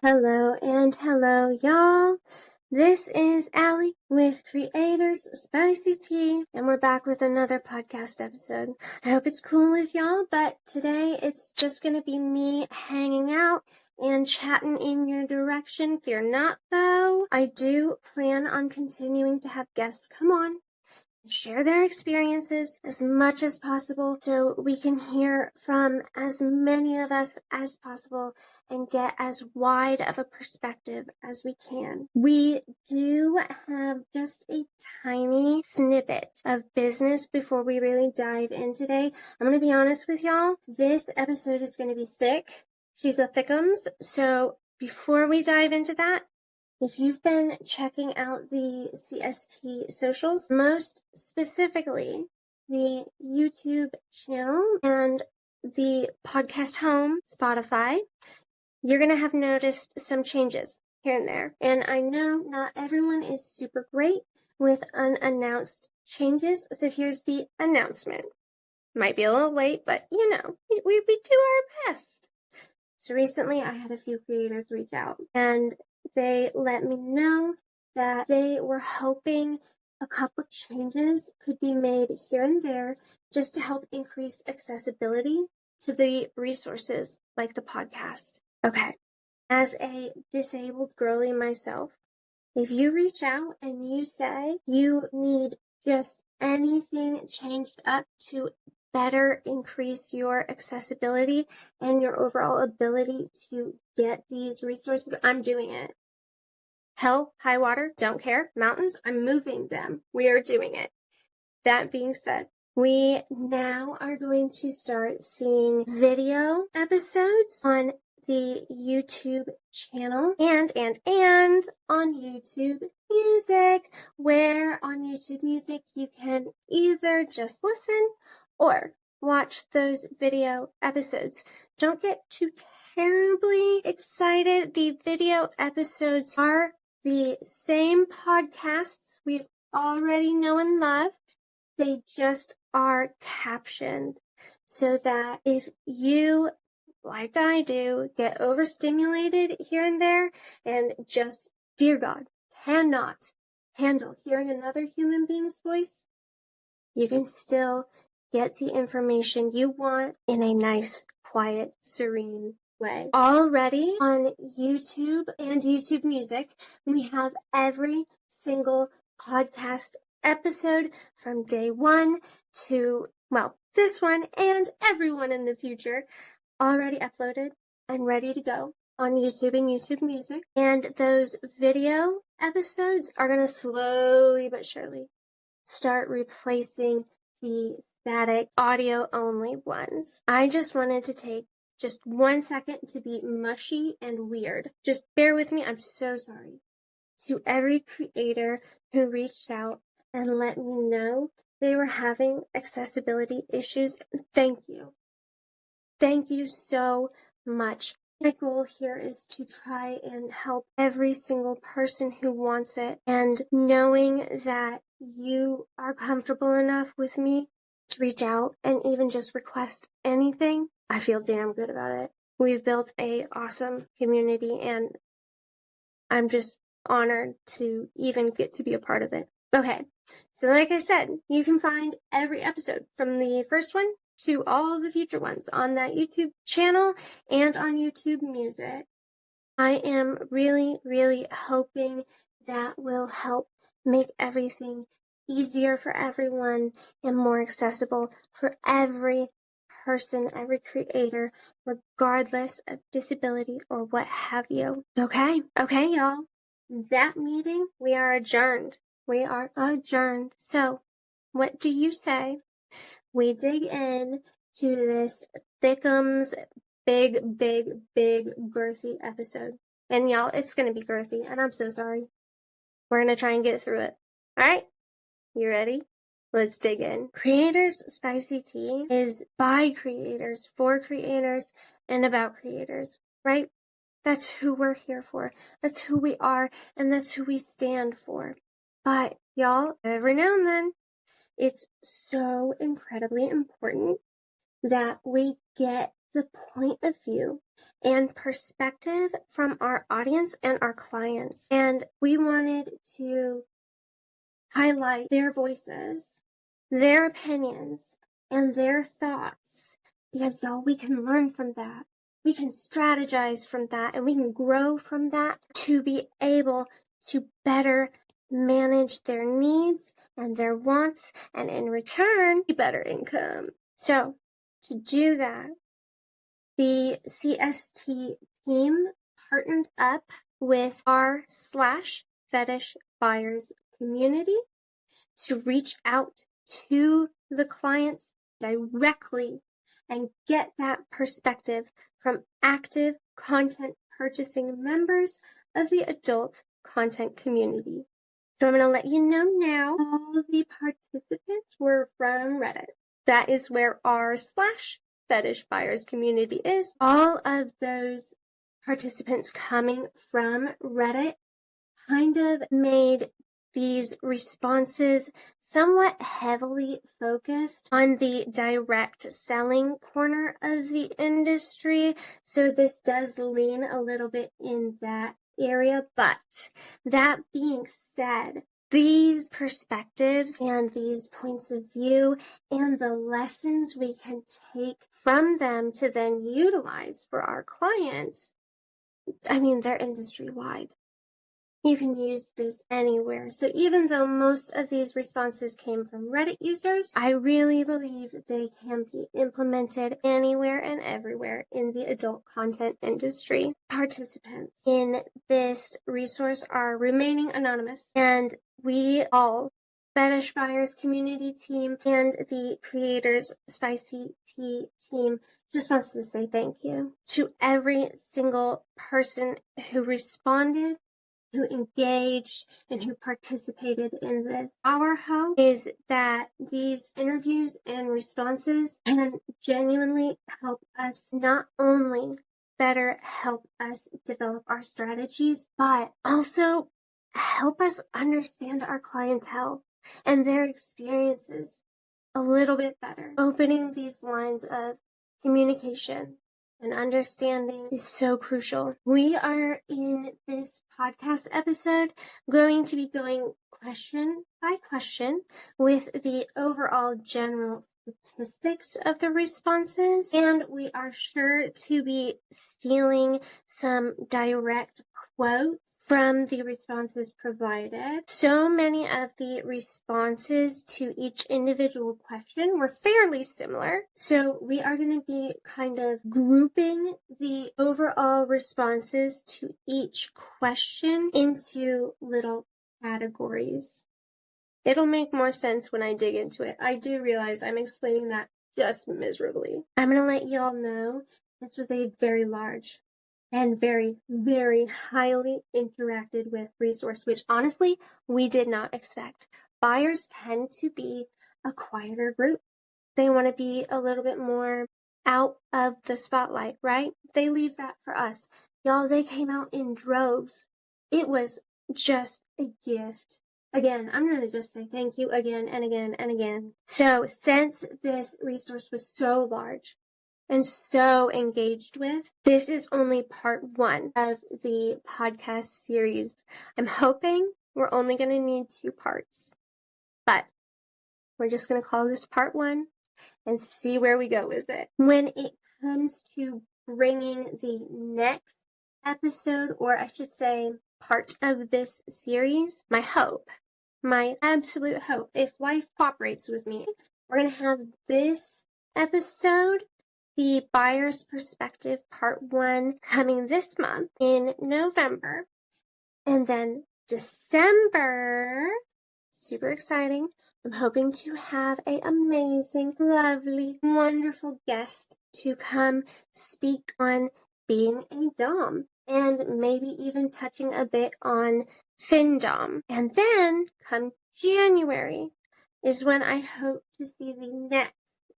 Hello and hello, y'all. This is Allie with Creators Spicy Tea, and we're back with another podcast episode. I hope it's cool with y'all, but today it's just gonna be me hanging out and chatting in your direction. Fear not, though. I do plan on continuing to have guests come on, share their experiences as much as possible so we can hear from as many of us as possible and get as wide of a perspective as we can. We do have just a tiny snippet of business before we really dive in today. I'm going to be honest with y'all. This episode is going to be thick. She's a thickums. So before we dive into that, if you've been checking out the CST socials, most specifically the YouTube channel and the podcast home, Spotify, you're going to have noticed some changes here and there. And I know not everyone is super great with unannounced changes, so here's the announcement. Might be a little late, but we do our best. So recently I had a few creators reach out and they let me know that they were hoping a couple changes could be made here and there just to help increase accessibility to the resources like the podcast. Okay, as a disabled girly myself, if you reach out and you say you need just anything changed up to better increase your accessibility and your overall ability to get these resources, I'm doing it. Hell, high water, don't care. Mountains, I'm moving them. We are doing it. That being said, we now are going to start seeing video episodes on the YouTube channel and on YouTube Music, where on YouTube Music you can either just listen or watch those video episodes. Don't get too terribly excited. The video episodes are the same podcasts we've already know and love. They just are captioned so that if you, like I do, get overstimulated here and there and just, dear God, cannot handle hearing another human being's voice, you can still get the information you want in a nice, quiet, serene way. Already on YouTube and YouTube Music, we have every single podcast episode from day one to, this one and everyone in the future already uploaded and ready to go on YouTube and YouTube Music. And those video episodes are going to slowly but surely start replacing the static audio only ones. I just wanted to take just 1 second to be mushy and weird. Just bear with me. I'm so sorry. To every creator who reached out and let me know they were having accessibility issues, thank you. Thank you so much. My goal here is to try and help every single person who wants it, and knowing that you are comfortable enough with me to reach out and even just request anything, I feel damn good about it. We've built an awesome community and I'm just honored to even get to be a part of it. Okay, so like I said, you can find every episode from the first one to all the future ones on that YouTube channel and on YouTube Music. I am really, really hoping that will help make everything easier for everyone and more accessible for every person, every creator, regardless of disability or what have you. Okay, y'all. That meeting, we are adjourned. So, what do you say we dig in to this thickums, big, girthy episode? And y'all, it's going to be girthy, and I'm so sorry. We're going to try and get through it. All right? You ready? Let's dig in. Creators Spicy Tea is by creators, for creators, and about creators, right? That's who we're here for. That's who we are, and that's who we stand for. But, y'all, every now and then, it's so incredibly important that we get the point of view and perspective from our audience and our clients. And we wanted to highlight their voices, their opinions, and their thoughts, because y'all, we can learn from that. We can strategize from that, and we can grow from that to be able to better manage their needs and their wants, and in return, better income. So, to do that, the CST team partnered up with r/Fetish Buyers community to reach out to the clients directly and get that perspective from active content purchasing members of the adult content community. So I'm going to let you know now, all the participants were from Reddit. That is where r/Fetish Buyers community is. All of those participants coming from Reddit kind of made these responses somewhat heavily focused on the direct selling corner of the industry. So this does lean a little bit in that area. But that being said, these perspectives and these points of view and the lessons we can take from them to then utilize for our clients, I mean, they're industry-wide. You can use this anywhere. So even though most of these responses came from Reddit users, I really believe they can be implemented anywhere and everywhere in the adult content industry. Participants in this resource are remaining anonymous, and we all, Fetish Buyers community team and the creators Spicy Tea team, just wants to say thank you to every single person who responded, who engaged, and who participated in this. Our hope is that these interviews and responses can genuinely help us not only better help us develop our strategies, but also help us understand our clientele and their experiences a little bit better. Opening these lines of communication and understanding is so crucial. We are in this podcast episode going to be going question by question with the overall general statistics of the responses, and we are sure to be stealing some direct quotes from the responses provided. So many of the responses to each individual question were fairly similar. So we are going to be kind of grouping the overall responses to each question into little categories. It'll make more sense when I dig into it. I do realize I'm explaining that just miserably. I'm going to let y'all know this was a very large and very, very highly interacted with resource, which honestly, we did not expect. Buyers tend to be a quieter group. They want to be a little bit more out of the spotlight, right? They leave that for us. Y'all, they came out in droves. It was just a gift. Again, I'm going to just say thank you again and again and again. So since this resource was so large and so engaged with, this is only part one of the podcast series. I'm hoping we're only going to need 2 parts, but we're just going to call this part one and see where we go with it. When it comes to bringing the next episode, or I should say part of this series, my hope, my absolute hope, if life cooperates with me, we're going to have this episode, the Buyer's Perspective Part 1, coming this month in November. And then December, super exciting, I'm hoping to have an amazing, lovely, wonderful guest to come speak on being a dom, and maybe even touching a bit on FinDom. And then, come January, is when I hope to see the next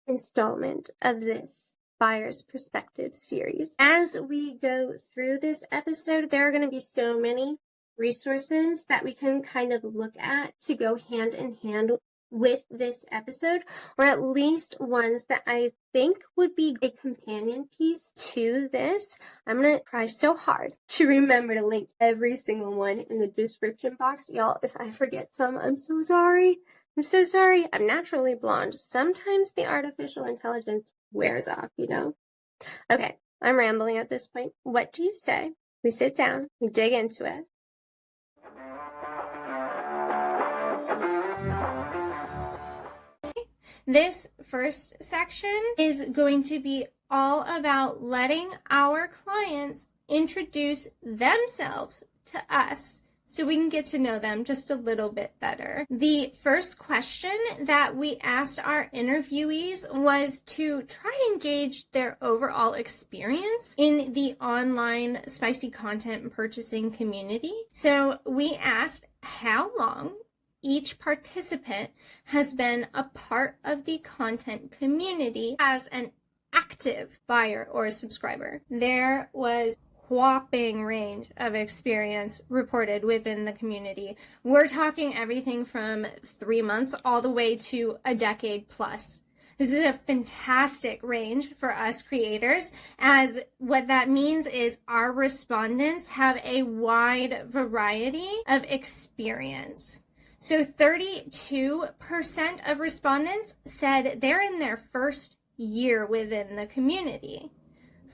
installment of this Buyer's Perspective series. As we go through this episode, there are going to be so many resources that we can kind of look at to go hand in hand with this episode, or at least ones that I think would be a companion piece to this. I'm going to try so hard to remember to link every single one in the description box. Y'all, if I forget some, I'm so sorry. I'm so sorry. I'm naturally blonde. Sometimes the artificial intelligence wears off, you know? Okay, I'm rambling at this point. What do you say? We sit down, we dig into it. This first section is going to be all about letting our clients introduce themselves to us so we can get to know them just a little bit better. The first question that we asked our interviewees was to try and gauge their overall experience in the online spicy content purchasing community. So we asked how long each participant has been a part of the content community as an active buyer or subscriber. There was whopping range of experience reported within the community. We're talking everything from 3 months all the way to a decade plus. This is a fantastic range for us creators, as what that means is our respondents have a wide variety of experience. So 32% of respondents said they're in their first year within the community.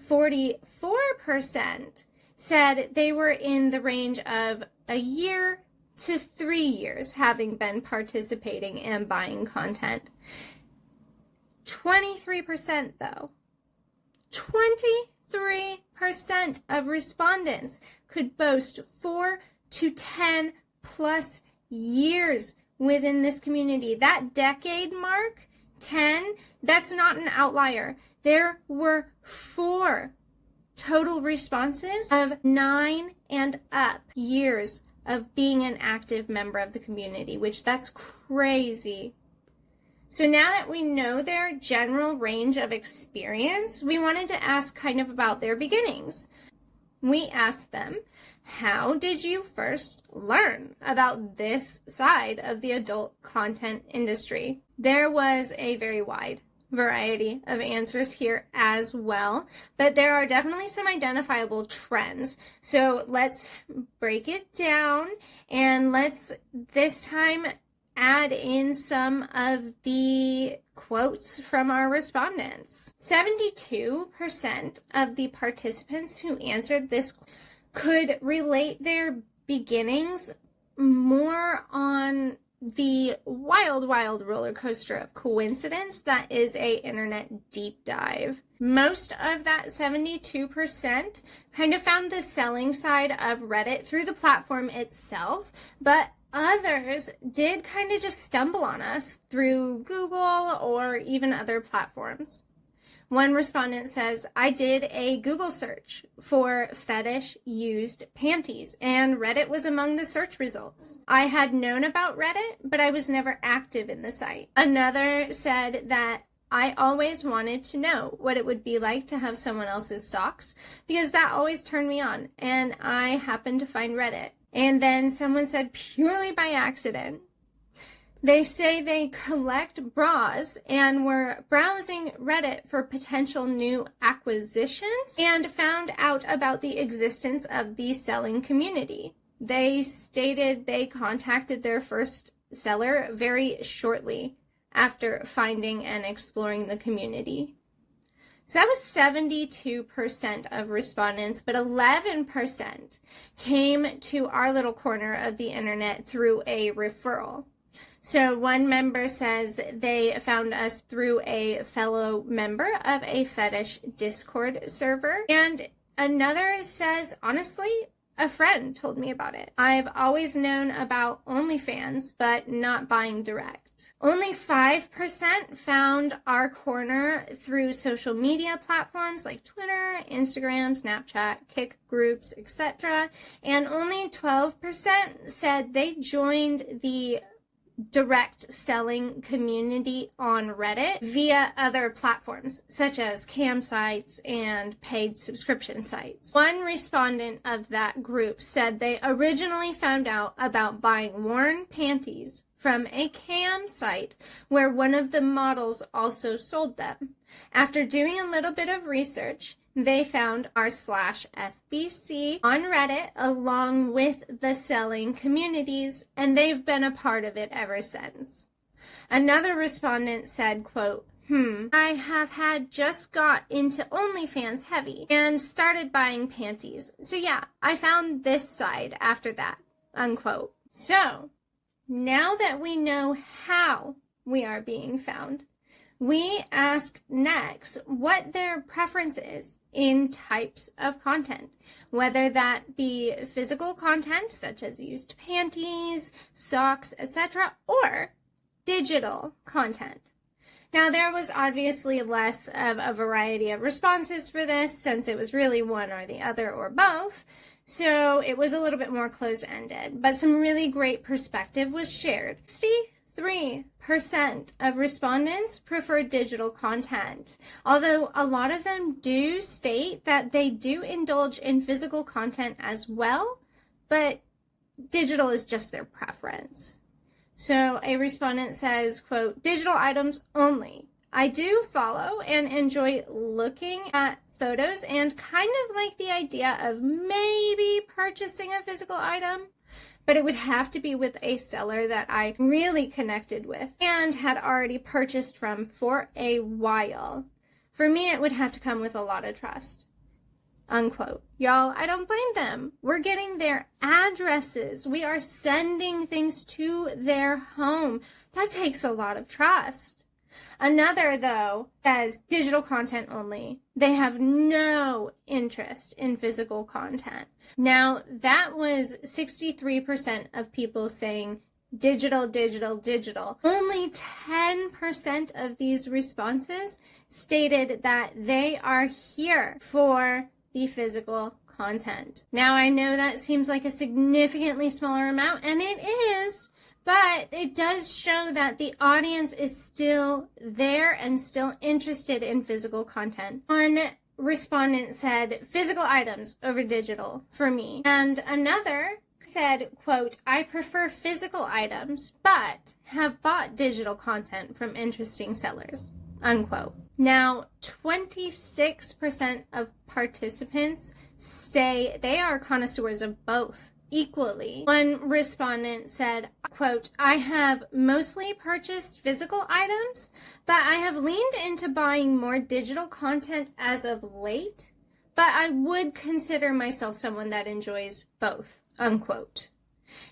44% said they were in the range of a year to 3 years having been participating and buying content. 23% though, 23% of respondents could boast 4 to 10 plus years within this community. That decade mark, 10, that's not an outlier. There were 4 total responses of 9 and up years of being an active member of the community, which that's crazy. So now that we know their general range of experience, we wanted to ask kind of about their beginnings. We asked them, how did you first learn about this side of the adult content industry? There was a very wide variety of answers here as well, but there are definitely some identifiable trends. So let's break it down and let's this time add in some of the quotes from our respondents. 72% of the participants who answered this could relate their beginnings more on the wild roller coaster of coincidence that is a internet deep dive. Most of that 72% kind of found the selling side of Reddit through the platform itself, but others did kind of just stumble on us through Google or even other platforms. One respondent says, I did a Google search for fetish used panties, and Reddit was among the search results. I had known about Reddit, but I was never active in the site. Another said that I always wanted to know what it would be like to have someone else's socks, because that always turned me on, and I happened to find Reddit. And then someone said, purely by accident. They say they collect bras and were browsing Reddit for potential new acquisitions and found out about the existence of the selling community. They stated they contacted their first seller very shortly after finding and exploring the community. So that was 72% of respondents, but 11% came to our little corner of the internet through a referral. So one member says they found us through a fellow member of a fetish Discord server. And another says, honestly, a friend told me about it. I've always known about OnlyFans, but not buying direct. Only 5% found our corner through social media platforms like Twitter, Instagram, Snapchat, Kik groups, etc. And only 12% said they joined the direct selling community on Reddit via other platforms such as cam sites and paid subscription sites. One respondent of that group said they originally found out about buying worn panties from a cam site where one of the models also sold them. After doing a little bit of research, they found r/FBC on Reddit along with the selling communities, and they've been a part of it ever since. Another respondent said, quote, I have had just got into OnlyFans heavy and started buying panties. So yeah, I found this side after that, unquote. So now that we know how we are being found, we asked next what their preference is in types of content, whether that be physical content such as used panties, socks, etc., or digital content. Now, there was obviously less of a variety of responses for this since it was really one or the other or both, so it was a little bit more closed-ended, but some really great perspective was shared. 63% of respondents prefer digital content, although a lot of them do state that they do indulge in physical content as well, but digital is just their preference. So a respondent says, quote, digital items only. I do follow and enjoy looking at photos and kind of like the idea of maybe purchasing a physical item, but it would have to be with a seller that I really connected with and had already purchased from for a while. For me, it would have to come with a lot of trust. Unquote. Y'all, I don't blame them. We're getting their addresses. We are sending things to their home. That takes a lot of trust. Another, though, says digital content only. They have no interest in physical content. Now, that was 63% of people saying digital, digital, digital. Only 10% of these responses stated that they are here for the physical content. Now, I know that seems like a significantly smaller amount, and it is, but it does show that the audience is still there and still interested in physical content. One respondent said, physical items over digital for me. And another said, quote, I prefer physical items, but have bought digital content from interesting sellers, unquote. Now, 26% of participants say they are connoisseurs of both equally. One respondent said, quote, I have mostly purchased physical items, but I have leaned into buying more digital content as of late, but I would consider myself someone that enjoys both, unquote.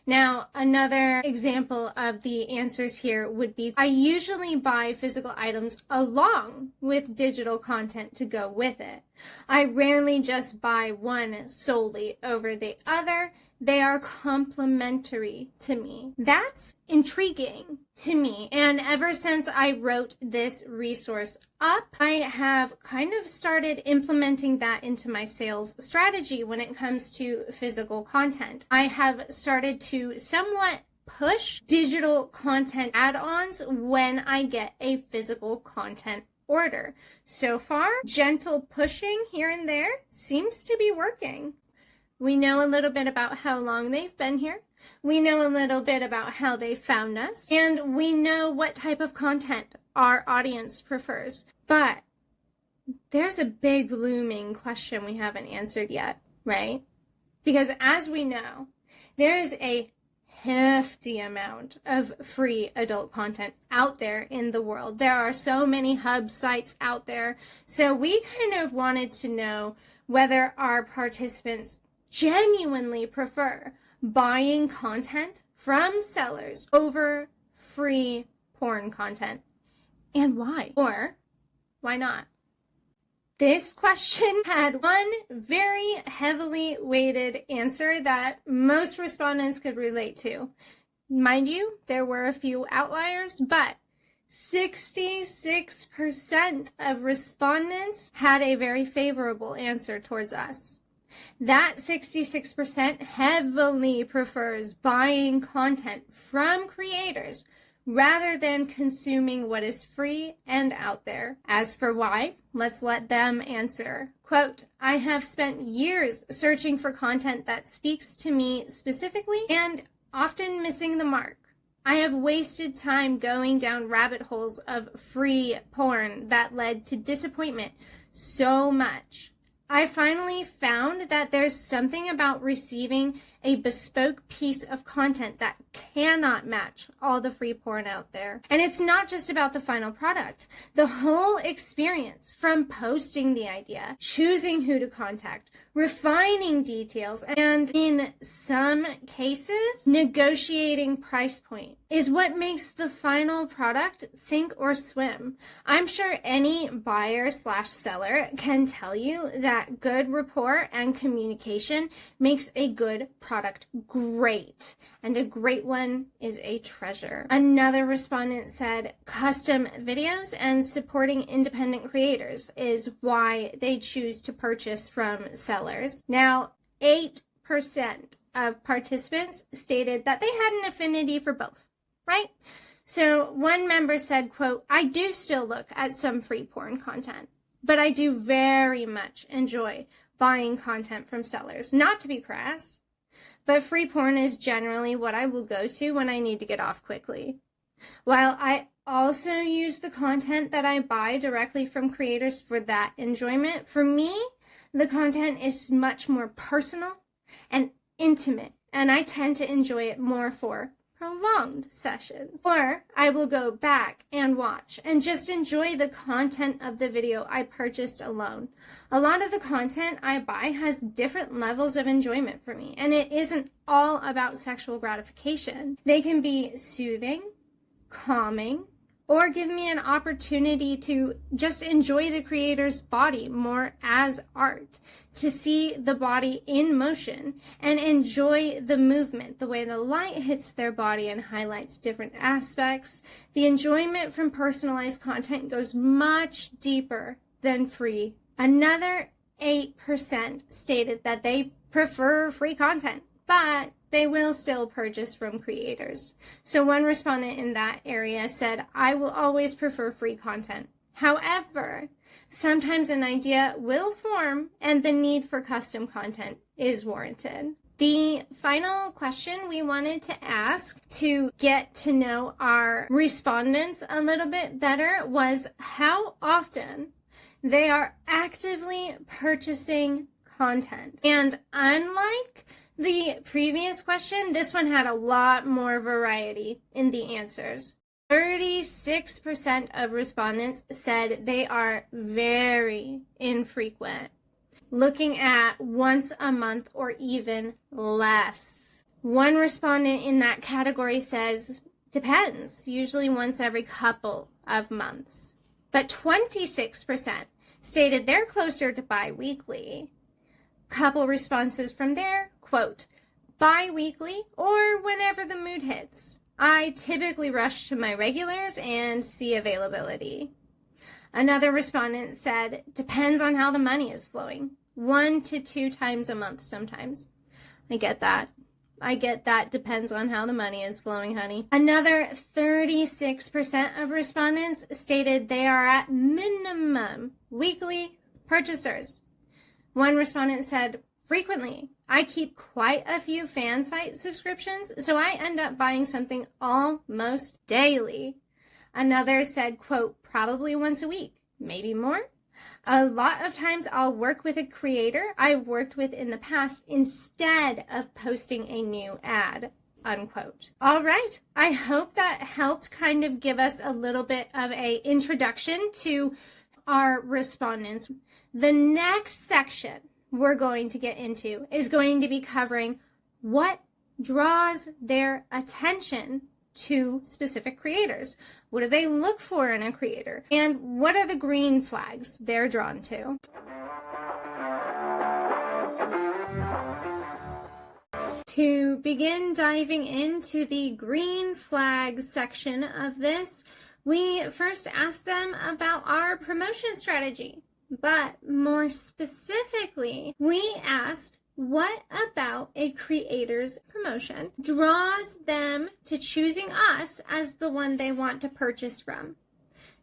Now, another example of the answers here would be, I usually buy physical items along with digital content to go with it. I rarely just buy one solely over the other. They are complementary to me. That's intriguing to me. And ever since I wrote this resource up, I have kind of started implementing that into my sales strategy when it comes to physical content. I have started to somewhat push digital content add-ons when I get a physical content order. So far, gentle pushing here and there seems to be working. We know a little bit about how long they've been here. We know a little bit about how they found us. And we know what type of content our audience prefers. But there's a big looming question we haven't answered yet, right? Because as we know, there is a hefty amount of free adult content out there in the world. There are so many hub sites out there. So we kind of wanted to know whether our participants genuinely prefer buying content from sellers over free porn content, and why, or why not? This question had one very heavily weighted answer that most respondents could relate to. Mind you, there were a few outliers, but 66% of respondents had a very favorable answer towards us. That 66% heavily prefers buying content from creators rather than consuming what is free and out there. As for why, let's let them answer. Quote, I have spent years searching for content that speaks to me specifically and often missing the mark. I have wasted time going down rabbit holes of free porn that led to disappointment so much. I finally found that there's something about receiving a bespoke piece of content that cannot match all the free porn out there. And it's not just about the final product. The whole experience, from posting the idea, choosing who to contact, refining details, and in some cases, negotiating price point, is what makes the final product sink or swim. I'm sure any buyer/seller can tell you that good rapport and communication makes a good product great, and a great one is a treasure. Another respondent said custom videos and supporting independent creators is why they choose to purchase from sellers. Now, 8% of participants stated that they had an affinity for both, right? So one member said, quote, "I do still look at some free porn content, but I do very much enjoy buying content from sellers. Not to be crass, but free porn is generally what I will go to when I need to get off quickly. While I also use the content that I buy directly from creators for that enjoyment, for me, the content is much more personal and intimate, and I tend to enjoy it more for prolonged sessions. Or I will go back and watch and just enjoy the content of the video I purchased alone. A lot of the content I buy has different levels of enjoyment for me, and it isn't all about sexual gratification. They can be soothing, calming, or give me an opportunity to just enjoy the creator's body more as art, to see the body in motion and enjoy the movement, the way the light hits their body and highlights different aspects. The enjoyment from personalized content goes much deeper than free. Another 8% stated that they prefer free content, but they will still purchase from creators. So one respondent in that area said, "I will always prefer free content. However, sometimes an idea will form and the need for custom content is warranted." The final question we wanted to ask to get to know our respondents a little bit better was how often they are actively purchasing content. And unlike the previous question, this one had a lot more variety in the answers. 36% of respondents said they are very infrequent, looking at once a month or even less. One respondent in that category says, depends, usually once every couple of months. But 26% stated they're closer to bi-weekly. Couple responses from there, quote, "Bi-weekly or whenever the mood hits. I typically rush to my regulars and see availability." Another respondent said, depends on how the money is flowing. 1 to 2 times a month sometimes. I get that. Depends on how the money is flowing, honey. Another 36% of respondents stated they are at minimum weekly purchasers. One respondent said, frequently. I keep quite a few fan site subscriptions, so I end up buying something almost daily. Another said, quote, probably once a week, maybe more. A lot of times I'll work with a creator I've worked with in the past instead of posting a new ad, unquote. All right. I hope that helped kind of give us a little bit of an introduction to our respondents. The next section we're going to get into is going to be covering what draws their attention to specific creators. What do they look for in a creator? And what are the green flags they're drawn to? To begin diving into the green flag section of this, we first asked them about our promotion strategy. But more specifically, we asked, what about a creator's promotion draws them to choosing us as the one they want to purchase from?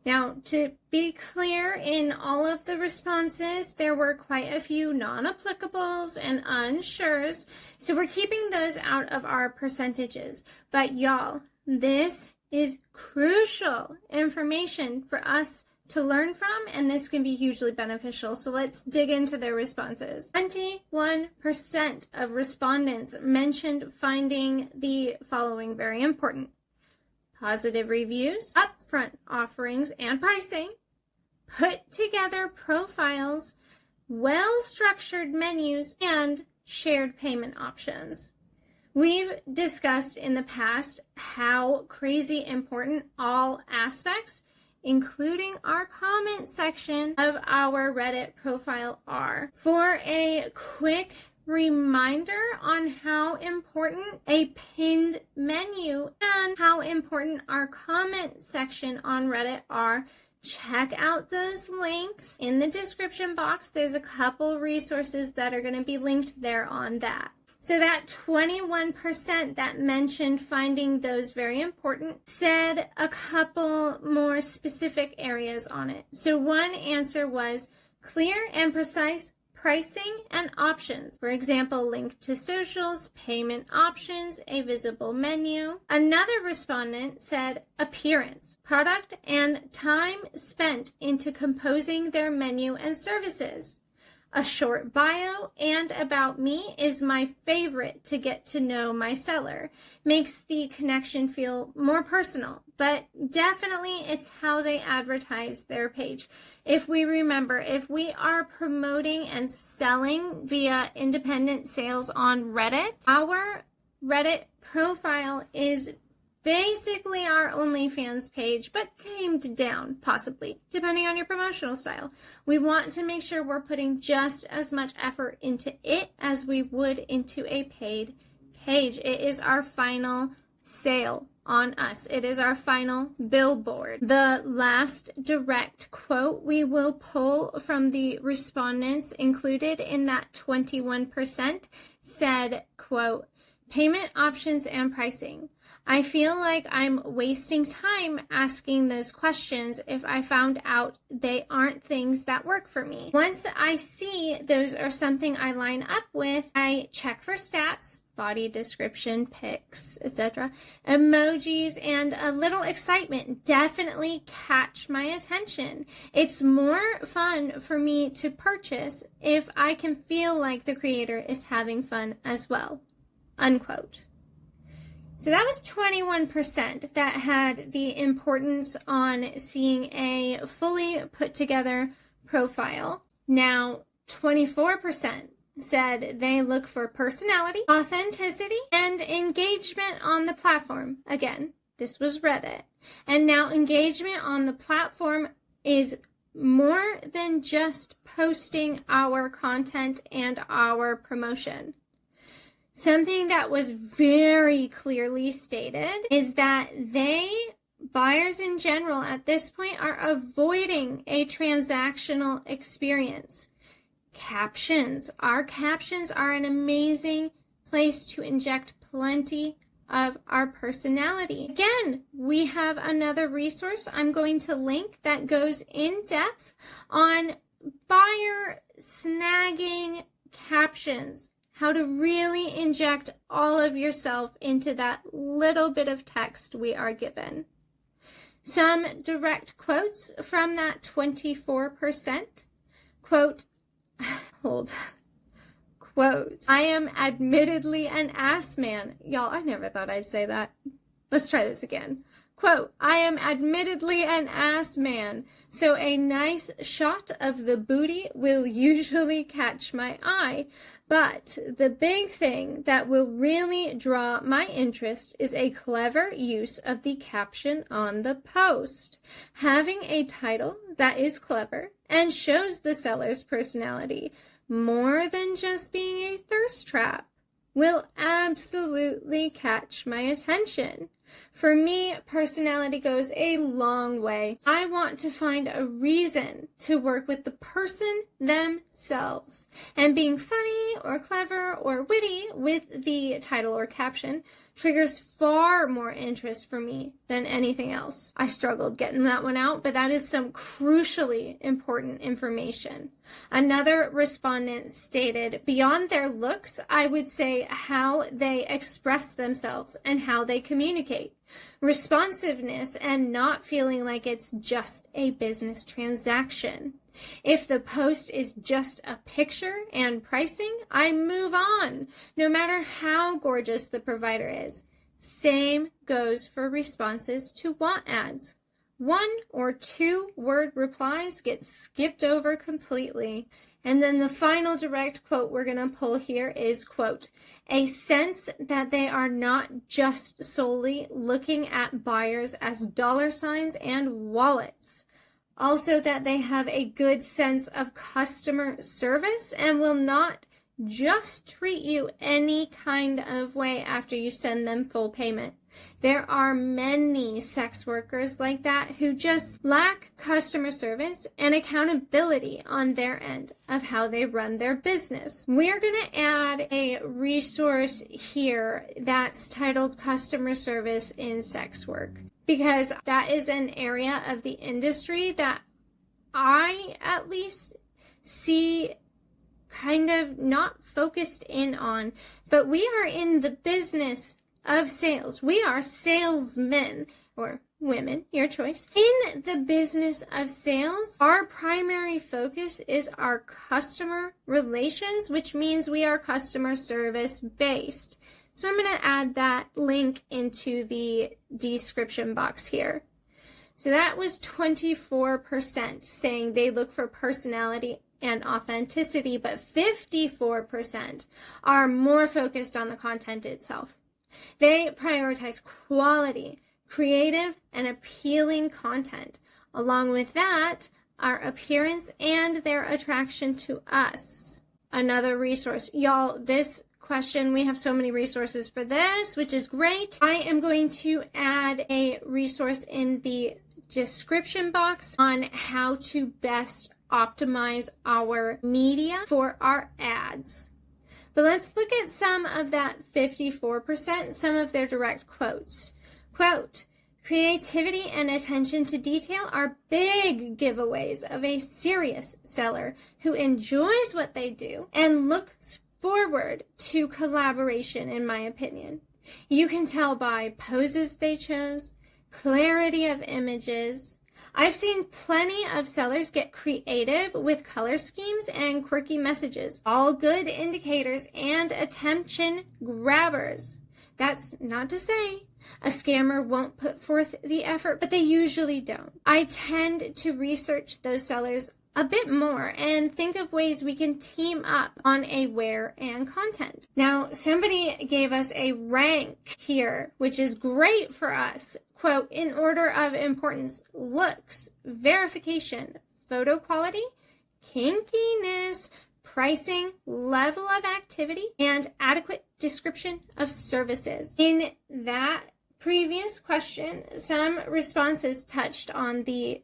Now, to be clear, in all of the responses, there were quite a few non-applicables and unsures, so we're keeping those out of our percentages. But y'all, This is crucial information for us to learn from, and this can be hugely beneficial. So let's dig into their responses. 21% of respondents mentioned finding the following very important: positive reviews, upfront offerings and pricing, put together profiles, well-structured menus, and shared payment options. We've discussed in the past how crazy important all aspects, including our comment section of our Reddit profile, are. For a quick reminder on how important a pinned menu and how important our comment section on Reddit are, check out those links in the description box. There's a couple resources that are going to be linked there on that. So that 21% that mentioned finding those very important said a couple more specific areas on it. So one answer was clear and precise pricing and options. For example, link to socials, payment options, a visible menu. Another respondent said appearance, product, and time spent into composing their menu and services. A short bio and about me is my favorite to get to know my seller. Makes the connection feel more personal, but definitely it's how they advertise their page. If we are promoting and selling via independent sales on Reddit, our Reddit profile is basically our OnlyFans page, but tamed down, possibly, depending on your promotional style. We want to make sure we're putting just as much effort into it as we would into a paid page. It is our final sale on us. It is our final billboard. The last direct quote we will pull from the respondents included in that 21% said, quote, payment options and pricing. I feel like I'm wasting time asking those questions if I found out they aren't things that work for me. Once I see those are something I line up with, I check for stats, body description, pics, etc. Emojis and a little excitement definitely catch my attention. It's more fun for me to purchase if I can feel like the creator is having fun as well. Unquote. So that was 21% that had the importance on seeing a fully put together profile. Now, 24% said they look for personality, authenticity, and engagement on the platform. Again, this was Reddit. And now engagement on the platform is more than just posting our content and our promotion. Something that was very clearly stated is that buyers in general at this point are avoiding a transactional experience. Captions. Our captions are an amazing place to inject plenty of our personality. Again, we have another resource I'm going to link that goes in depth on buyer snagging captions. How to really inject all of yourself into that little bit of text we are given. Some direct quotes from that 24%. Quote, quote, I am admittedly an ass man. Y'all, I never thought I'd say that. Let's try this again. Quote, I am admittedly an ass man, so a nice shot of the booty will usually catch my eye. But the big thing that will really draw my interest is a clever use of the caption on the post. Having a title that is clever and shows the seller's personality more than just being a thirst trap will absolutely catch my attention. For me, personality goes a long way. I want to find a reason to work with the person themselves. And being funny or clever or witty with the title or caption triggers far more interest for me than anything else. I struggled getting that one out, but that is some crucially important information. Another respondent stated, beyond their looks, I would say how they express themselves and how they communicate. Responsiveness and not feeling like it's just a business transaction. If the post is just a picture and pricing, I move on, no matter how gorgeous the provider is. Same goes for responses to want ads. 1 or 2 word replies get skipped over completely. And then the final direct quote we're going to pull here is, quote, a sense that they are not just solely looking at buyers as dollar signs and wallets. Also that they have a good sense of customer service and will not just treat you any kind of way after you send them full payment. There are many sex workers like that who just lack customer service and accountability on their end of how they run their business. We're going to add a resource here that's titled Customer Service in Sex Work, because that is an area of the industry that I at least see kind of not focused in on. But we are in the business of sales. We are salesmen, or women, your choice. In the business of sales, our primary focus is our customer relations, which means we are customer service based. So I'm going to add that link into the description box here. So that was 24% saying they look for personality and authenticity, but 54% are more focused on the content itself. They prioritize quality, creative, and appealing content. Along with that, our appearance and their attraction to us. Another resource. Y'all, this question, we have so many resources for this, which is great. I am going to add a resource in the description box on how to best optimize our media for our ads. But let's look at some of that 54%, some of their direct quotes. Quote, creativity and attention to detail are big giveaways of a serious seller who enjoys what they do and looks forward to collaboration, in my opinion. You can tell by poses they chose, clarity of images. I've seen plenty of sellers get creative with color schemes and quirky messages, all good indicators and attention grabbers. That's not to say a scammer won't put forth the effort, but they usually don't. I tend to research those sellers a bit more and think of ways we can team up on a wear and content. Now, somebody gave us a rank here, which is great for us. Quote, in order of importance, looks, verification, photo quality, kinkiness, pricing, level of activity, and adequate description of services. In that previous question, some responses touched on the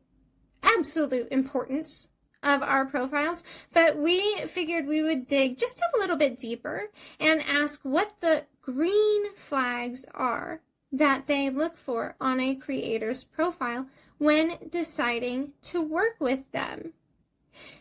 absolute importance of our profiles, but we figured we would dig just a little bit deeper and ask what the green flags are that they look for on a creator's profile when deciding to work with them.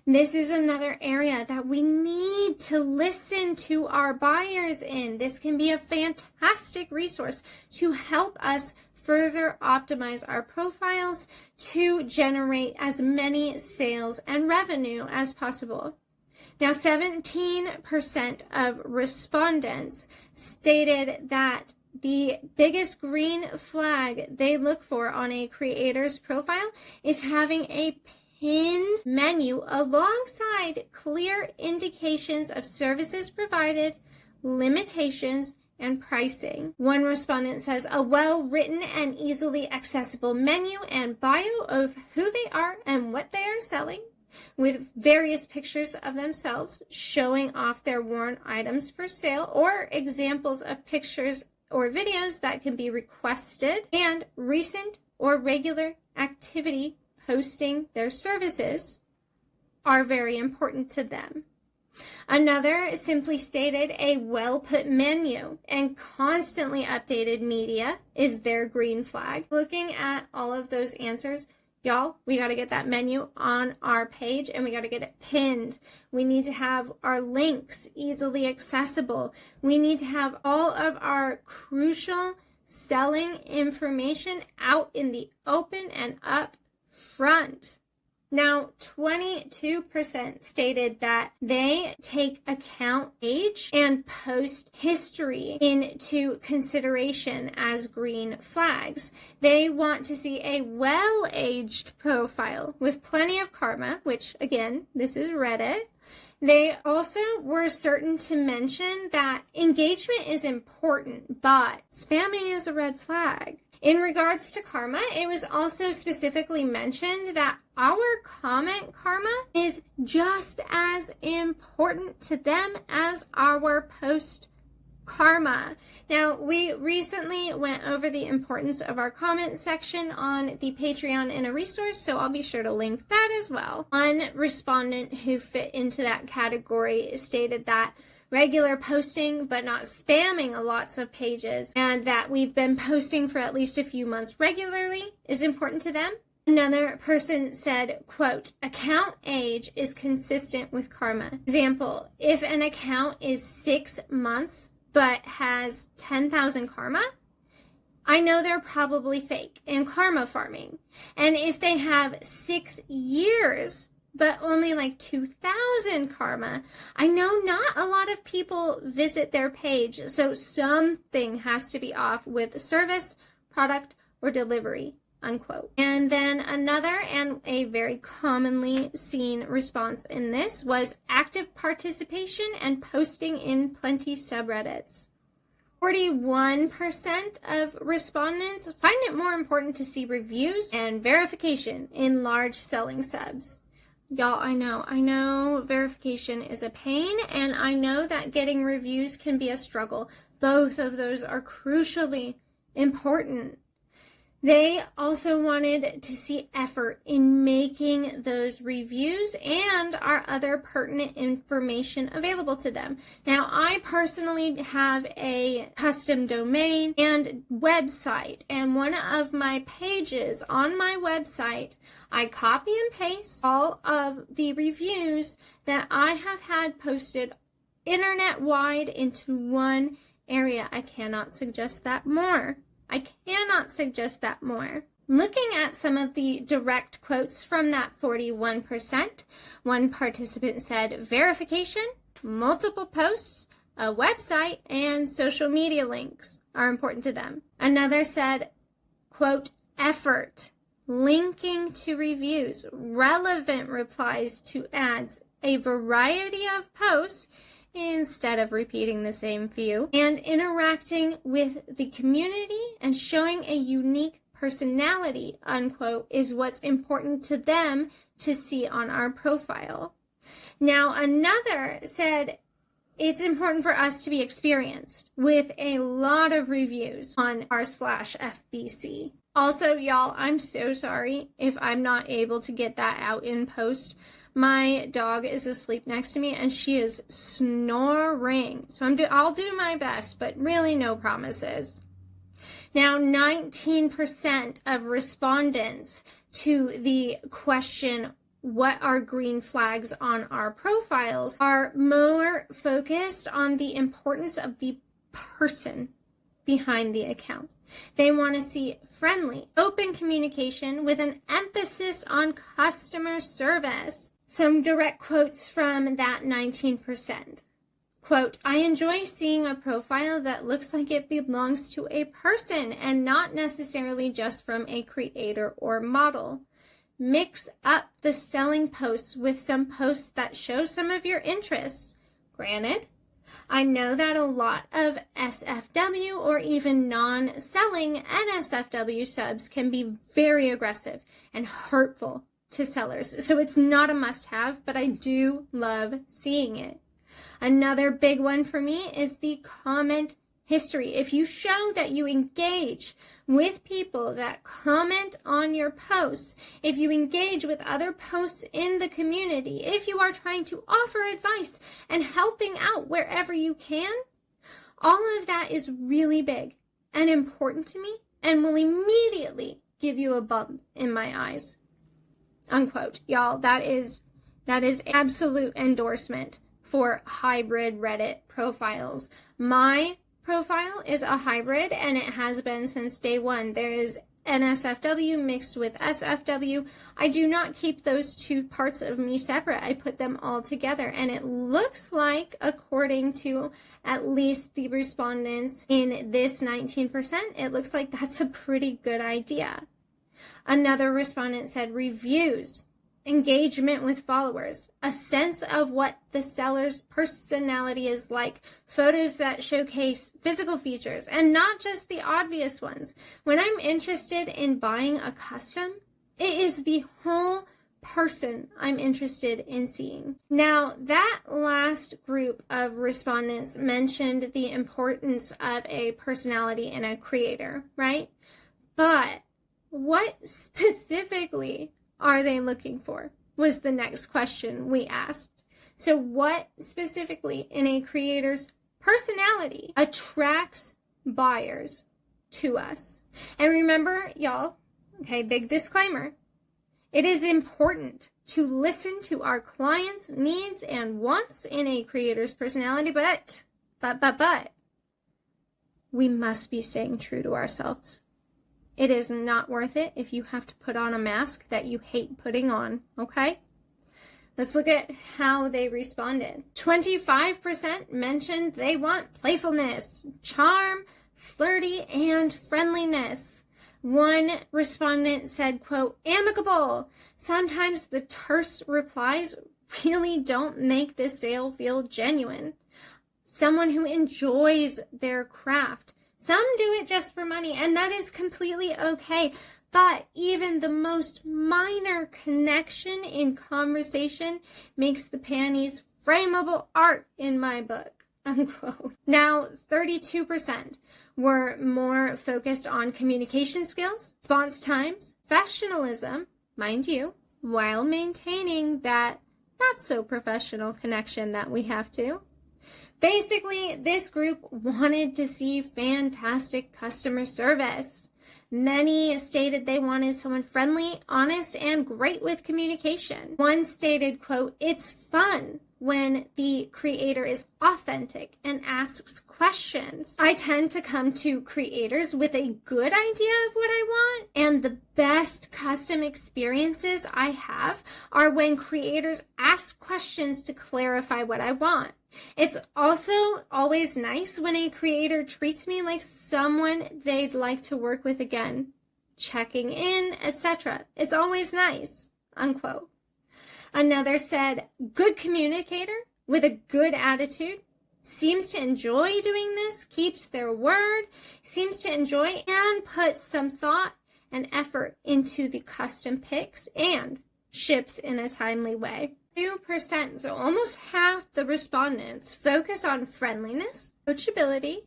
This is another area that we need to listen to our buyers in. This can be a fantastic resource to help us further optimize our profiles to generate as many sales and revenue as possible. Now, 17% of respondents stated that the biggest green flag they look for on a creator's profile is having a pinned menu alongside clear indications of services provided, limitations, and pricing. One respondent says a well-written and easily accessible menu and bio of who they are and what they are selling, with various pictures of themselves showing off their worn items for sale or examples of pictures or videos that can be requested, and recent or regular activity posting their services are very important to them. Another simply stated a well-put menu and constantly updated media is their green flag. Looking at all of those answers, y'all, we got to get that menu on our page and we got to get it pinned. We need to have our links easily accessible. We need to have all of our crucial selling information out in the open and up front. Now, 22% stated that they take account age and post history into consideration as green flags. They want to see a well-aged profile with plenty of karma, which, again, this is Reddit. They also were certain to mention that engagement is important, but spamming is a red flag. In regards to karma, it was also specifically mentioned that our comment karma is just as important to them as our post karma. Now, we recently went over the importance of our comment section on the Patreon in a resource, so I'll be sure to link that as well. One respondent who fit into that category stated that regular posting but not spamming lots of pages, and that we've been posting for at least a few months regularly is important to them. Another person said, quote, account age is consistent with karma. Example, if an account is 6 months but has 10,000 karma, I know they're probably fake and karma farming. And if they have 6 years but only like 2,000 karma, I know not a lot of people visit their page, so something has to be off with service, product, or delivery, unquote. And then another and a very commonly seen response in this was active participation and posting in plenty subreddits. 41% of respondents find it more important to see reviews and verification in large selling subs. Y'all, I know verification is a pain, and I know that getting reviews can be a struggle. Both of those are crucially important. They also wanted to see effort in making those reviews and our other pertinent information available to them. Now, I personally have a custom domain and website, and one of my pages on my website, I copy and paste all of the reviews that I have had posted internet-wide into one area. I cannot suggest that more. Looking at some of the direct quotes from that 41%, one participant said verification, multiple posts, a website, and social media links are important to them. Another said, quote, effort, linking to reviews, relevant replies to ads, a variety of posts, instead of repeating the same few, and interacting with the community and showing a unique personality, unquote, is what's important to them to see on our profile. Now, another said it's important for us to be experienced with a lot of reviews on r/FBC. Also, y'all, I'm so sorry if I'm not able to get that out in post. My dog is asleep next to me and she is snoring. So I'll do my best, but really no promises. Now, 19% of respondents to the question, what are green flags on our profiles, are more focused on the importance of the person behind the account. They want to see friendly, open communication with an emphasis on customer service. Some direct quotes from that 19%. Quote, I enjoy seeing a profile that looks like it belongs to a person and not necessarily just from a creator or model. Mix up the selling posts with some posts that show some of your interests. Granted, I know that a lot of SFW or even non-selling NSFW subs can be very aggressive and hurtful to sellers. So it's not a must-have, but I do love seeing it. Another big one for me is the comment history. If you show that you engage with people that comment on your posts, if you engage with other posts in the community, if you are trying to offer advice and helping out wherever you can, all of that is really big and important to me and will immediately give you a bump in my eyes. Unquote. Y'all, that is absolute endorsement for hybrid Reddit profiles. My profile is a hybrid, and it has been since day one. There is NSFW mixed with SFW. I do not keep those two parts of me separate. I put them all together, and it looks like, according to at least the respondents in this 19%, it looks like that's a pretty good idea. Another respondent said reviews, engagement with followers, a sense of what the seller's personality is like, photos that showcase physical features and not just the obvious ones. When I'm interested in buying a custom, it is the whole person I'm interested in seeing. Now, that last group of respondents mentioned the importance of a personality in a creator, right? But what specifically are they looking for? Was the next question we asked. So what specifically in a creator's personality attracts buyers to us? And remember, y'all, okay, big disclaimer, it is important to listen to our clients' needs and wants in a creator's personality, but we must be staying true to ourselves. It is not worth it if you have to put on a mask that you hate putting on, okay? Let's look at how they responded. 25% mentioned they want playfulness, charm, flirty, and friendliness. One respondent said, quote, amicable. Sometimes the terse replies really don't make the sale feel genuine. Someone who enjoys their craft. Some do it just for money, and that is completely okay. But even the most minor connection in conversation makes the panties frameable art in my book, unquote. Now, 32% were more focused on communication skills, response times, professionalism, mind you, while maintaining that not so professional connection that we have to. Basically, this group wanted to see fantastic customer service. Many stated they wanted someone friendly, honest, and great with communication. One stated, quote, it's fun when the creator is authentic and asks questions. I tend to come to creators with a good idea of what I want, and the best custom experiences I have are when creators ask questions to clarify what I want. It's also always nice when a creator treats me like someone they'd like to work with again, checking in, etc. It's always nice, unquote. Another said, good communicator with a good attitude, seems to enjoy doing this, keeps their word, seems to enjoy and puts some thought and effort into the custom picks and ships in a timely way. 2%, so almost half the respondents focus on friendliness, coachability,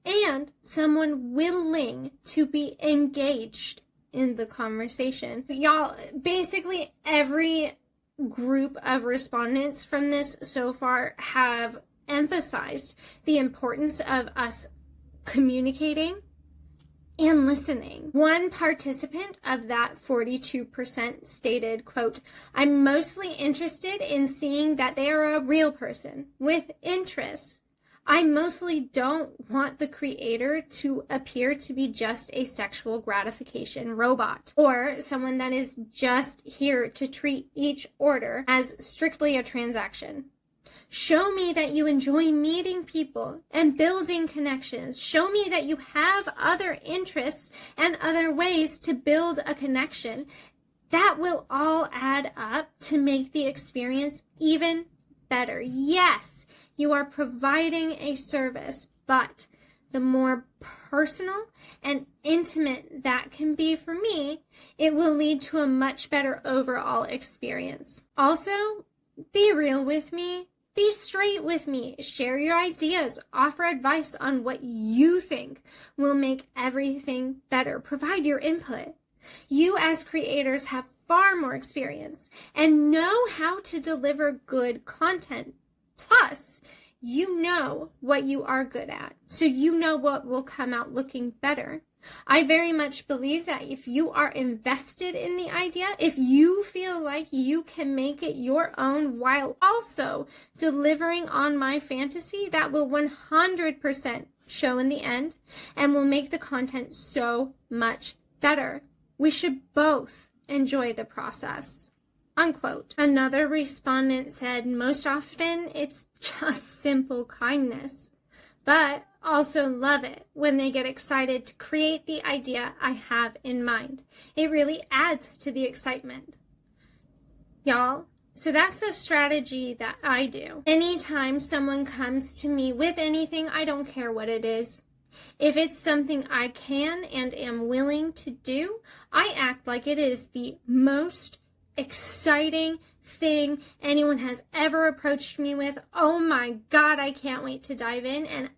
and someone willing to be engaged in the conversation. Y'all, basically every group of respondents from this so far have emphasized the importance of us communicating and listening. One participant of that 42% stated, quote, I'm mostly interested in seeing that they are a real person with interests. I mostly don't want the creator to appear to be just a sexual gratification robot or someone that is just here to treat each order as strictly a transaction. Show me that you enjoy meeting people and building connections. Show me that you have other interests and other ways to build a connection. That will all add up to make the experience even better. Yes, you are providing a service, but the more personal and intimate that can be for me, it will lead to a much better overall experience. Also, be real with me. Be straight with me. Share your ideas. Offer advice on what you think will make everything better. Provide your input. You as creators have far more experience and know how to deliver good content. Plus, you know what you are good at, so you know what will come out looking better. I very much believe that if you are invested in the idea, if you feel like you can make it your own while also delivering on my fantasy, that will 100% show in the end and will make the content so much better. We should both enjoy the process." Unquote. Another respondent said, "Most often it's just simple kindness, but also love it when they get excited to create the idea I have in mind. It really adds to the excitement." Y'all, so that's a strategy that I do. Anytime someone comes to me with anything, I don't care what it is. If it's something I can and am willing to do, I act like it is the most exciting thing anyone has ever approached me with. Oh my God, I can't wait to dive in. And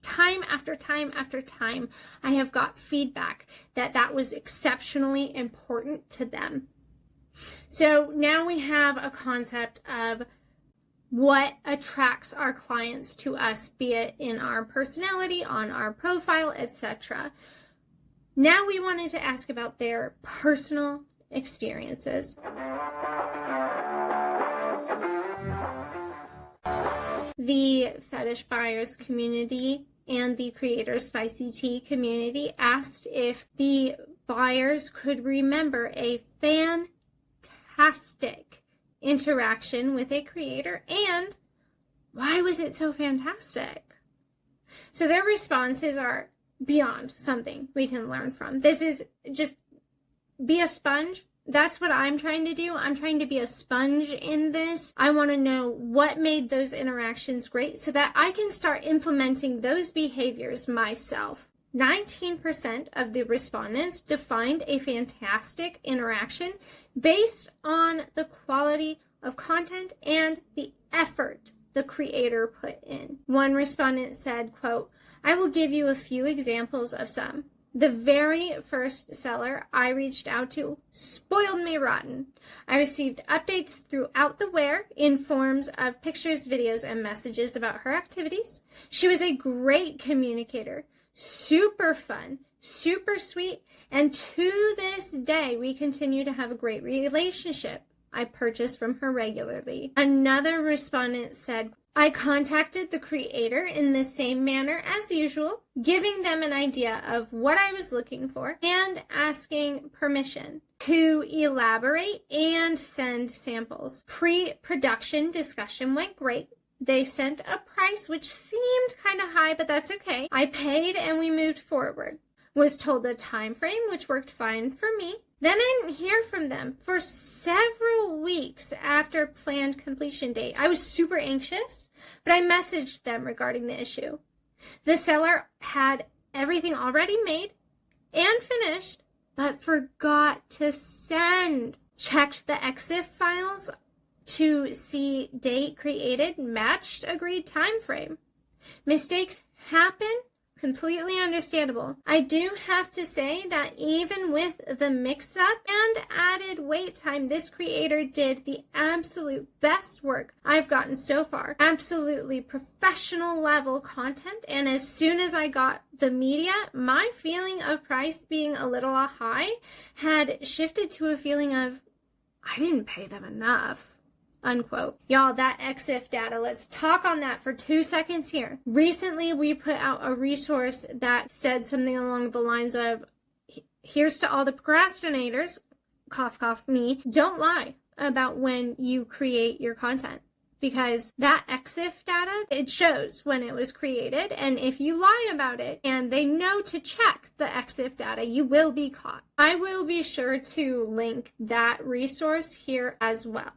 time after time after time, I have got feedback that was exceptionally important to them. So now we have a concept of what attracts our clients to us, be it in our personality, on our profile, etc. Now we wanted to ask about their personal experiences. The Fetish Buyers community and the Creators Spicy Tea community asked if the buyers could remember a fantastic interaction with a creator and why was it so fantastic? So their responses are beyond something we can learn from. This is just be a sponge. That's what I'm trying to do. I'm trying to be a sponge in this. I want to know what made those interactions great so that I can start implementing those behaviors myself. 19% of the respondents defined a fantastic interaction based on the quality of content and the effort the creator put in. One respondent said, quote, "I will give you a few examples of some. The very first seller I reached out to spoiled me rotten. I received updates throughout the wear in forms of pictures, videos, and messages about her activities. She was a great communicator, super fun, super sweet, and to this day, we continue to have a great relationship. I purchase from her regularly." Another respondent said, "I contacted the creator in the same manner as usual, giving them an idea of what I was looking for and asking permission to elaborate and send samples. Pre-production discussion went great. They sent a price which seemed kind of high, but that's okay. I paid and we moved forward. Was told a time frame which worked fine for me. Then I didn't hear from them for several weeks after planned completion date. I was super anxious, but I messaged them regarding the issue. The seller had everything already made and finished, but forgot to send. Checked the EXIF files to see date created matched agreed time frame. Mistakes happen. Completely understandable. I do have to say that even with the mix-up and added wait time, this creator did the absolute best work I've gotten so far. Absolutely professional level content, and as soon as I got the media, my feeling of price being a little high had shifted to a feeling of, I didn't pay them enough. Unquote. Y'all, that EXIF data, let's talk on that for 2 seconds here. Recently, we put out a resource that said something along the lines of, here's to all the procrastinators, cough, cough, me, don't lie about when you create your content. Because that EXIF data, it shows when it was created, and if you lie about it and they know to check the EXIF data, you will be caught. I will be sure to link that resource here as well.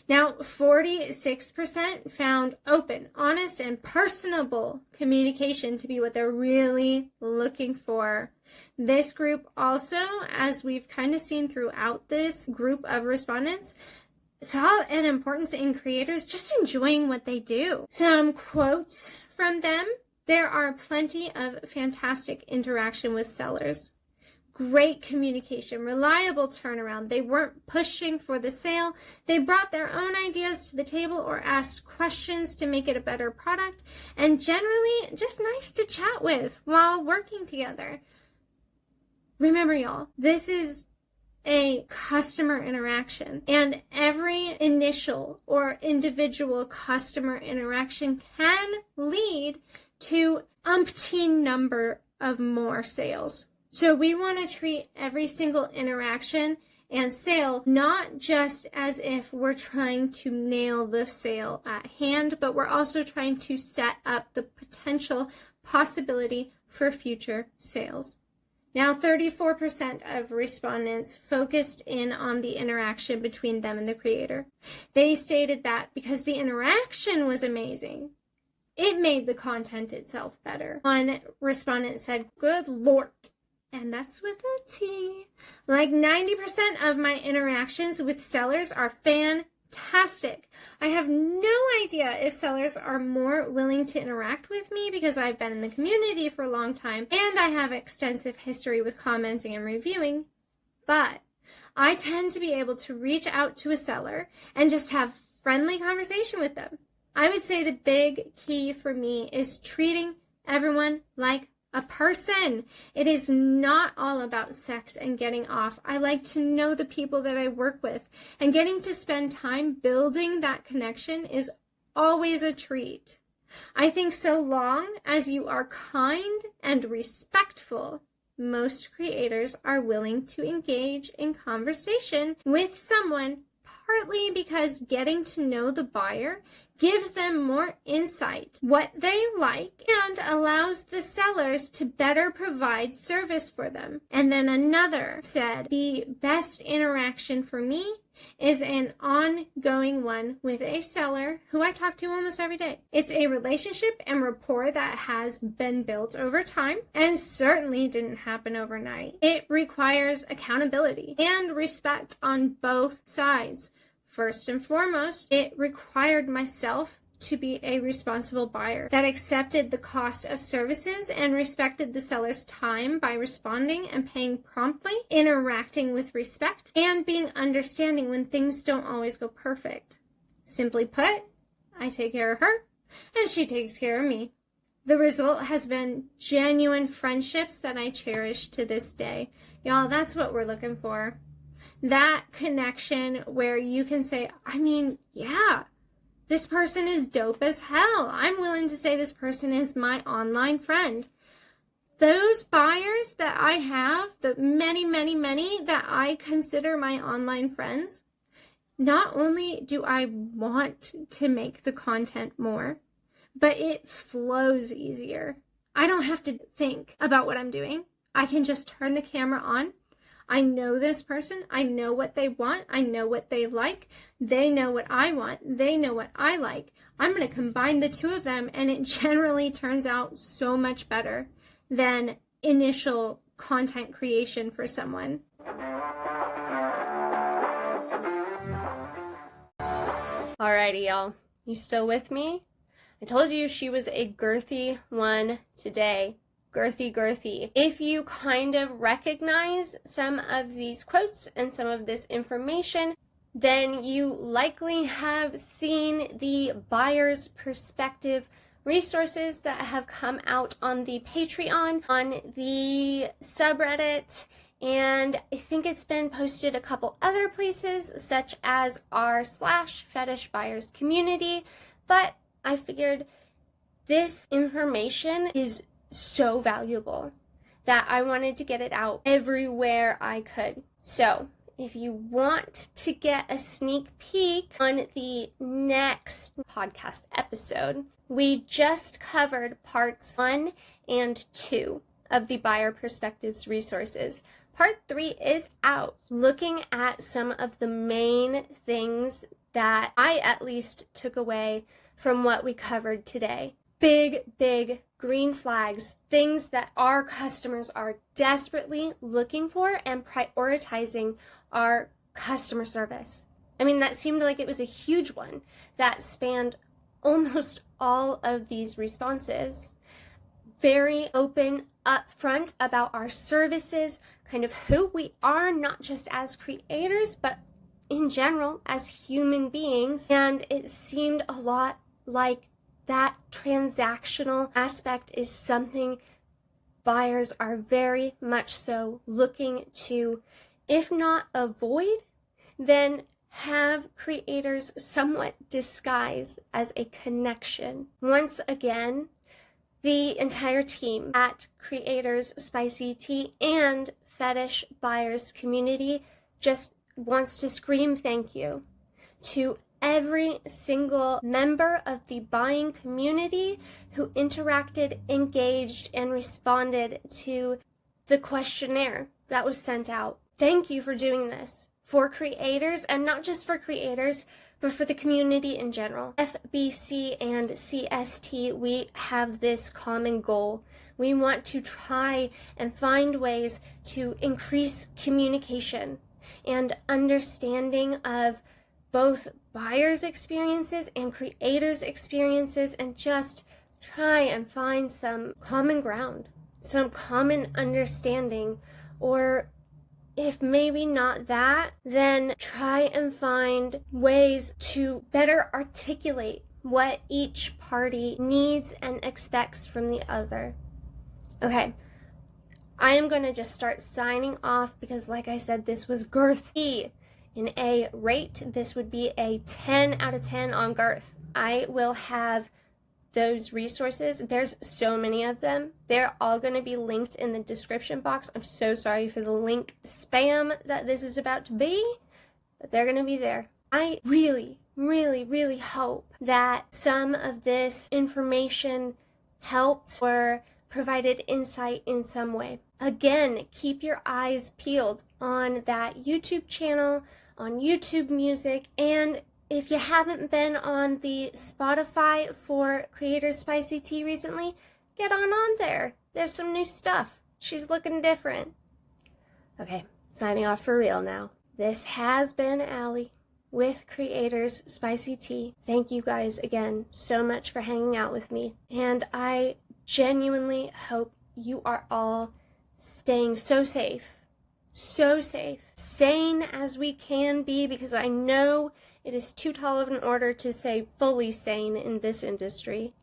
Now, 46% found open, honest, and personable communication to be what they're really looking for. This group also, as we've kind of seen throughout this group of respondents, saw an importance in creators just enjoying what they do. Some quotes from them: "There are plenty of fantastic interaction with sellers. Great communication, reliable turnaround. They weren't pushing for the sale. They brought their own ideas to the table or asked questions to make it a better product, and generally just nice to chat with while working together." Remember, y'all, this is a customer interaction, and every initial or individual customer interaction can lead to umpteen number of more sales. So we want to treat every single interaction and sale not just as if we're trying to nail the sale at hand, but we're also trying to set up the potential possibility for future sales. Now, 34% of respondents focused in on the interaction between them and the creator. They stated that because the interaction was amazing, it made the content itself better. One respondent said, "Good Lord." And that's with a T. Like 90% of my interactions with sellers are fantastic. I have no idea if sellers are more willing to interact with me because I've been in the community for a long time and I have extensive history with commenting and reviewing, but I tend to be able to reach out to a seller and just have friendly conversation with them. I would say the big key for me is treating everyone like a person. It is not all about sex and getting off. I like to know the people that I work with, and getting to spend time building that connection is always a treat. I think so long as you are kind and respectful, most creators are willing to engage in conversation with someone, partly because getting to know the buyer gives them more insight, what they like, and allows the sellers to better provide service for them. And then another said, the best interaction for me is an ongoing one with a seller who I talk to almost every day. It's a relationship and rapport that has been built over time and certainly didn't happen overnight. It requires accountability and respect on both sides. First and foremost, it required myself to be a responsible buyer that accepted the cost of services and respected the seller's time by responding and paying promptly, interacting with respect, and being understanding when things don't always go perfect. Simply put, I take care of her and she takes care of me. The result has been genuine friendships that I cherish to this day. Y'all, that's what we're looking for. That connection where you can say, yeah, this person is dope as hell. I'm willing to say this person is my online friend. Those buyers that I have, the many, many, many that I consider my online friends, not only do I want to make the content more, but it flows easier. I don't have to think about what I'm doing. I can just turn the camera on. I know this person. I know what they want. I know what they like. They know what I want. They know what I like. I'm going to combine the two of them, and it generally turns out so much better than initial content creation for someone. Alrighty, y'all. You still with me? I told you she was a girthy one today. Girthy. If you kind of recognize some of these quotes and some of this information, then you likely have seen the buyer's perspective resources that have come out on the Patreon, on the subreddit, and I think it's been posted a couple other places, such as r/Fetish Buyers community, but I figured this information is so valuable that I wanted to get it out everywhere I could. So if you want to get a sneak peek on the next podcast episode, we just covered parts 1 and 2 of the buyer perspectives resources. Part 3 is out, looking at some of the main things that I at least took away from what we covered today. Big green flags, things that our customers are desperately looking for and prioritizing our customer service. That seemed like it was a huge one that spanned almost all of these responses. Very open, upfront about our services, kind of who we are, not just as creators, but in general as human beings. And it seemed a lot like that transactional aspect is something buyers are very much so looking to, if not avoid, then have creators somewhat disguise as a connection. Once again, The entire team at Creators Spicy Tea and Fetish Buyers community just wants to scream thank you to every single member of the buying community who interacted, engaged, and responded to the questionnaire that was sent out. Thank you for doing this for creators, and not just for creators, but for the community in general. FBC and CST, we have this common goal. We want to try and find ways to increase communication and understanding of both buyers' experiences and creators' experiences, and just try and find some common ground, some common understanding, or if maybe not that, then try and find ways to better articulate what each party needs and expects from the other. Okay, I am going to just start signing off because, like I said, this was girthy. In a rate, this would be a 10 out of 10 on girth. I will have those resources. There's so many of them. They're all going to be linked in the description box. I'm so sorry for the link spam that this is about to be, but they're going to be there. I really, really, really hope that some of this information helped or provided insight in some way. Again, keep your eyes peeled on that YouTube channel, on YouTube Music, and if you haven't been on the Spotify for Creators Spicy Tea recently, get on there. There's some new stuff. She's looking different. Okay, signing off for real now. This has been Allie with Creators Spicy Tea. Thank you guys again so much for hanging out with me. And I genuinely hope you are all staying so safe, sane as we can be, because I know it is too tall of an order to say fully sane in this industry.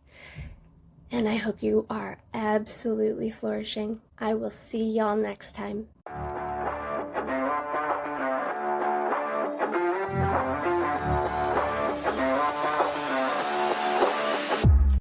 And I hope you are absolutely flourishing. I will see y'all next time.